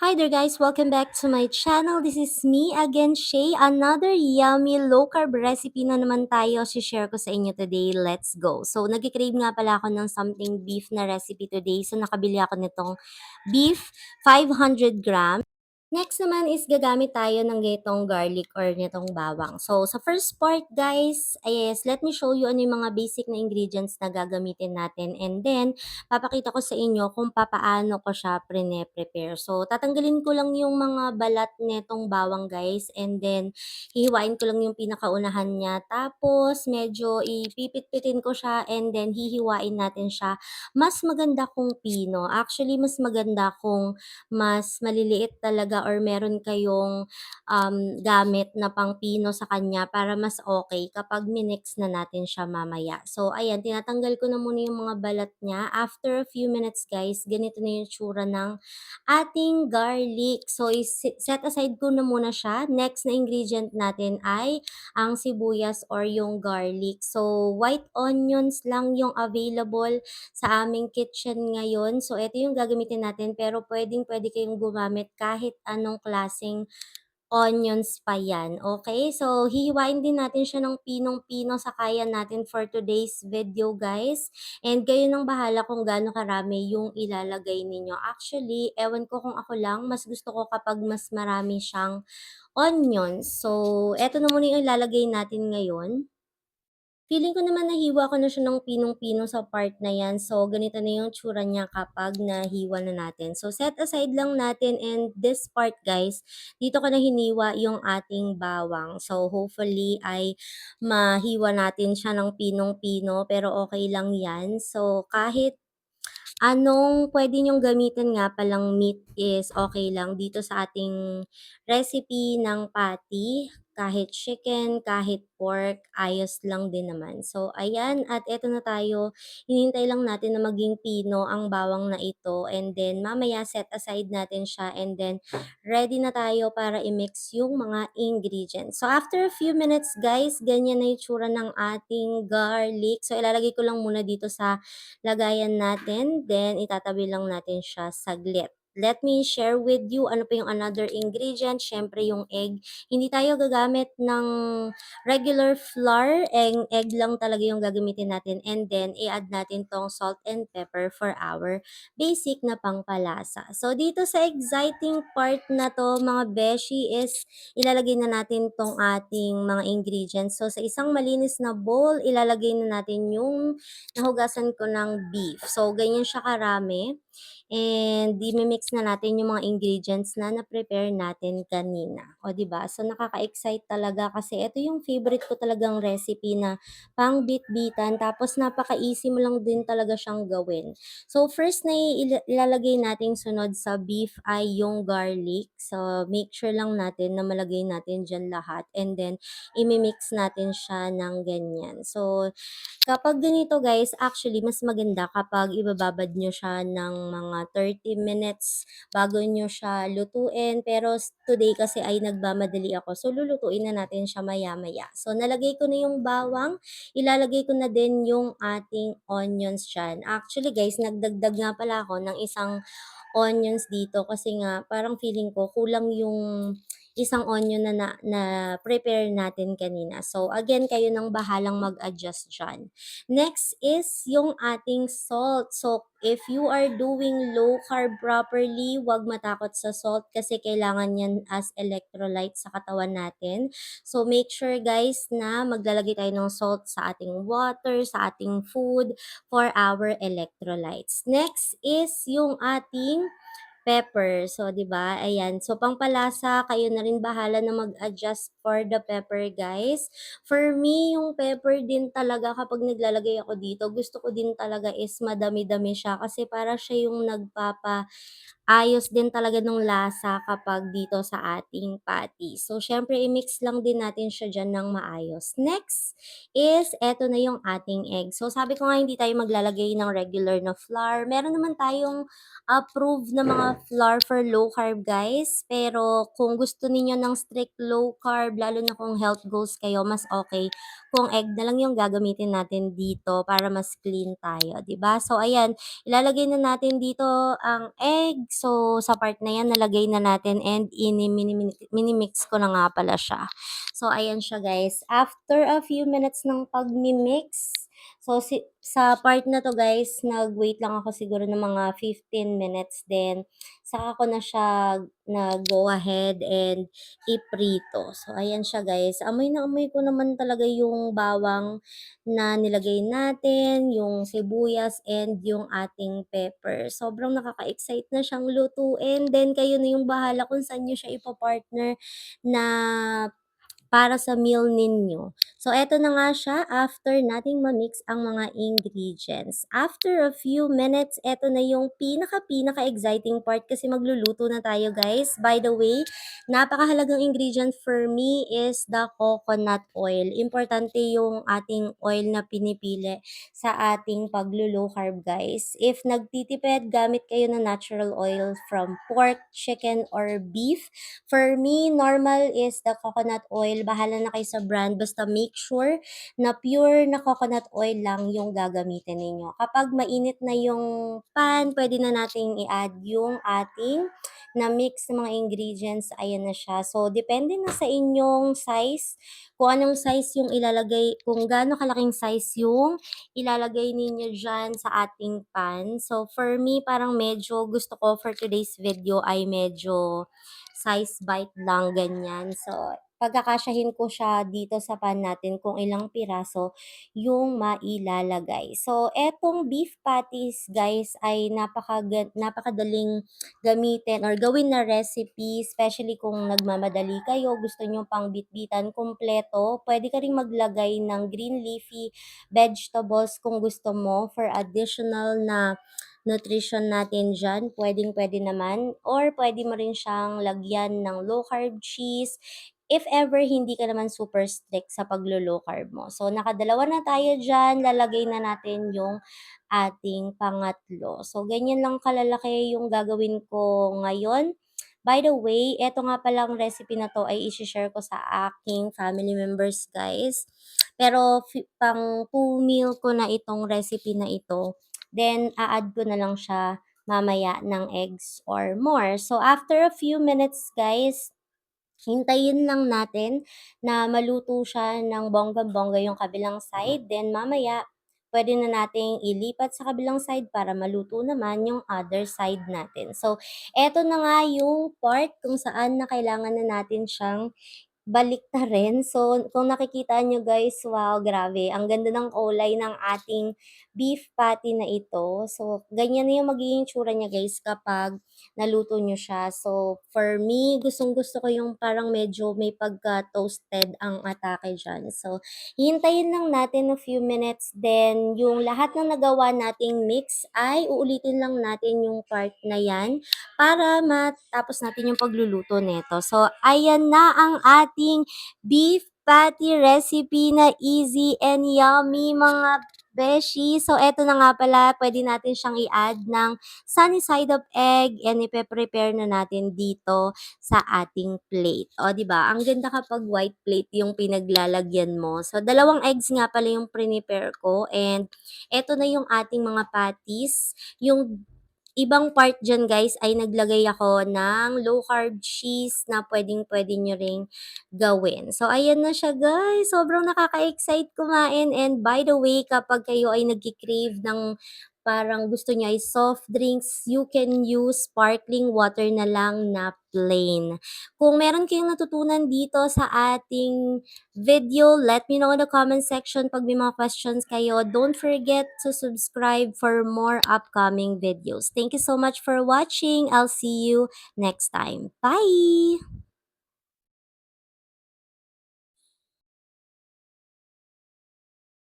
Hi there guys, welcome back to my channel. This is me again, Shay. Another yummy low carb recipe na naman tayo share ko sa inyo today. Let's go. So nag-crave nga pala ako ng something beef na recipe today. So nakabili ako nitong beef 500 grams. Next naman is gagamit tayo ng ganitong garlic or nitong bawang. So, sa first part guys, yes, let me show you ano yung mga basic na ingredients na gagamitin natin. And then, papakita ko sa inyo kung papaano ko siya prepare. So, tatanggalin ko lang yung mga balat nitong bawang guys. And then, hihiwain ko lang yung pinakaunahan niya. Tapos, medyo ipipit-pitin ko siya and then hihiwain natin siya. Mas maganda kung pino. Actually, mas maganda kung mas maliliit talaga or meron kayong gamit na pang-pino sa kanya para mas okay kapag minix na natin siya mamaya. So, ayan, tinatanggal ko na muna yung mga balat niya. After a few minutes, guys, ganito na yung tsura ng ating garlic. So, set aside ko na muna siya. Next na ingredient natin ay ang sibuyas or yung garlic. So, white onions lang yung available sa aming kitchen ngayon. So, ito yung gagamitin natin pero pwedeng-pwede kayong gumamit kahit anong klaseng onions pa yan. Okay? So, hihiwain din natin siya ng pinong-pino sa kaya natin for today's video, guys. And kayo nang bahala kung gaano karami yung ilalagay ninyo. Actually, ewan ko kung ako lang, mas gusto ko kapag mas marami siyang onions. So, eto na muna yung ilalagay natin ngayon. Feeling ko naman nahiwa ko na siya ng pinong-pino sa part na yan. So, ganito na yung tsura niya kapag nahiwa na natin. So, set aside lang natin and this part guys, dito ko na hiniwa yung ating bawang. So, hopefully ay mahiwa natin siya ng pinong-pino pero okay lang yan. So, kahit anong puwede niyong gamitin nga palang meat is okay lang dito sa ating recipe ng patty. Kahit chicken, kahit pork, ayos lang din naman. So, ayan at eto na tayo. Hinihintay lang natin na maging pino ang bawang na ito and then mamaya set aside natin siya and then ready na tayo para i-mix yung mga ingredients. So, after a few minutes guys, ganyan na yung tsura ng ating garlic. So, ilalagay ko lang muna dito sa lagayan natin, then itatabi lang natin siya saglit. Let me share with you ano pa yung another ingredient, syempre yung egg. Hindi tayo gagamit ng regular flour, egg lang talaga yung gagamitin natin and then i-add natin tong salt and pepper for our basic na pangpalasa. So dito sa exciting part na to mga beshi is ilalagay na natin tong ating mga ingredients. So sa isang malinis na bowl, ilalagay na natin yung nahugasan ko ng beef. So, ganyan siya karami. And i-mix na natin yung mga ingredients na na-prepare natin kanina. O, di ba? So, nakaka-excite talaga kasi ito yung favorite ko talagang recipe na pang bit-bitan. Tapos, napaka-easy mo lang din talaga siyang gawin. So, first na ilalagay nating sunod sa beef ay yung garlic. So, make sure lang natin na malagay natin dyan lahat. And then, imimix natin siya ng ganyan. So, kapag ganito guys, actually mas maganda kapag ibababad nyo siya ng mga 30 minutes bago nyo siya lutuin. Pero today kasi ay nagmamadali ako. So lulutuin na natin siya maya-maya. So nalagay ko na yung bawang, ilalagay ko na din yung ating onions dyan. Actually guys, nagdagdag nga pala ako ng isang onions dito kasi nga parang feeling ko kulang yung isang onion na prepare natin kanina. So again, kayo nang bahalang mag-adjust dyan. Next is yung ating salt. So, if you are doing low carb properly, huwag matakot sa salt kasi kailangan yan as electrolyte sa katawan natin. So, make sure guys na maglalagay tayo ng salt sa ating water, sa ating food for our electrolytes. Next is yung ating pepper. So, 'di ba? Ayan. So, pangpalasa, kayo na rin bahala na mag-adjust for the pepper, guys. For me, yung pepper din talaga kapag naglalagay ako dito, gusto ko din talaga is madami-dami siya kasi para siya yung ayos din talaga ng lasa kapag dito sa ating patty. So, syempre, i-mix lang din natin siya dyan ng maayos. Next is, eto na yung ating egg. So, sabi ko nga, hindi tayo maglalagay ng regular na flour. Meron naman tayong approved na mga flour for low carb, guys. Pero, kung gusto niyo ng strict low carb, lalo na kung health goals kayo, mas okay kung egg na lang yung gagamitin natin dito para mas clean tayo, 'di ba? So, ayan, ilalagay na natin dito ang egg. So, sa part na yan, nalagay na natin and minimix ko na nga pala siya. So, ayan siya guys. After a few minutes ng pag-mix, so sa part na to guys, nag-wait lang ako siguro ng mga 15 minutes. Then, saka ko na siya go ahead and iprito. So, ayan siya guys. Amoy na amoy ko naman talaga yung bawang na nilagay natin, yung sibuyas and yung ating pepper. Sobrang nakaka-excite na siyang lutuin. Then, kayo na yung bahala kung saan nyo siya ipapartner na para sa meal ninyo. So, eto na nga siya after nating ma-mix ang mga ingredients. After a few minutes, eto na yung pinaka-exciting part kasi magluluto na tayo guys. By the way, napakahalagang ingredient for me is the coconut oil. Importante yung ating oil na pinipili sa ating paglo-low carb guys. If nagtitipid, gamit kayo ng natural oil from pork, chicken, or beef. For me, normal is the coconut oil. Bahala na kayo sa brand. Basta make sure na pure na coconut oil lang yung gagamitin ninyo. Kapag mainit na yung pan, pwede na nating i-add yung ating na mix ng mga ingredients. Ayan na siya. So, depende na sa inyong size. Kung anong size yung ilalagay, kung gaano kalaking size yung ilalagay ninyo dyan sa ating pan. So, for me, parang medyo gusto ko for today's video ay medyo size bite lang, ganyan. So, pagkakasyahin ko siya dito sa pan natin kung ilang piraso yung mailalagay. So, etong beef patties, guys, ay napakadaling gamitin or gawin na recipe, especially kung nagmamadali kayo, gusto nyo pang bitbitan kumpleto. Pwede ka rin maglagay ng green leafy vegetables kung gusto mo for additional na nutrition natin dyan, pwedeng-pwede naman. Or pwede mo rin siyang lagyan ng low-carb cheese if ever hindi ka naman super strict sa paglo-low carb mo. So, nakadalawa na tayo dyan. Lalagay na natin yung ating pangatlo. So, ganyan lang kalalaki yung gagawin ko ngayon. By the way, eto nga palang recipe na to ay isi-share ko sa aking family members, guys. Pero pang 2 meal ko na itong recipe na ito. Then, a-add ko na lang siya mamaya ng eggs or more. So, after a few minutes, guys, hintayin lang natin na maluto siya ng bonggang-bongga yung kabilang side. Then, mamaya, pwede na nating ilipat sa kabilang side para maluto naman yung other side natin. So, eto na nga yung part kung saan na kailangan na natin siyang baliktarin. So, kung nakikita nyo guys, wow, grabe. Ang ganda ng kulay ng ating beef patty na ito. So, ganyan na yung magiging tsura niya guys kapag naluto nyo siya. So, for me, gustong-gusto ko yung parang medyo may pagka-toasted ang atake dyan. So, hintayin lang natin a few minutes. Then, yung lahat ng nagawa nating mix ay uulitin lang natin yung part na yan para matapos natin yung pagluluto nito. So, ayan na ang ating beef patty recipe na easy and yummy mga beshi. So, eto na nga pala, pwede natin siyang i-add ng sunny side of egg and ipe-prepare na natin dito sa ating plate. O, di ba? Ang ganda kapag white plate yung pinaglalagyan mo. So, dalawang eggs nga pala yung prepare ko and eto na yung ating mga patties. Yung ibang part diyan guys ay naglagay ako ng low carb cheese na pwedeng-pwede nyo ring gawin. So ayan na siya guys, sobrang nakaka-excite kumain and by the way kapag kayo ay nagki-crave ng parang gusto niyo ay soft drinks, you can use sparkling water na lang na plain. Kung meron kayong natutunan dito sa ating video, let me know in the comment section pag may mga questions kayo. Don't forget to subscribe for more upcoming videos. Thank you so much for watching. I'll see you next time. Bye!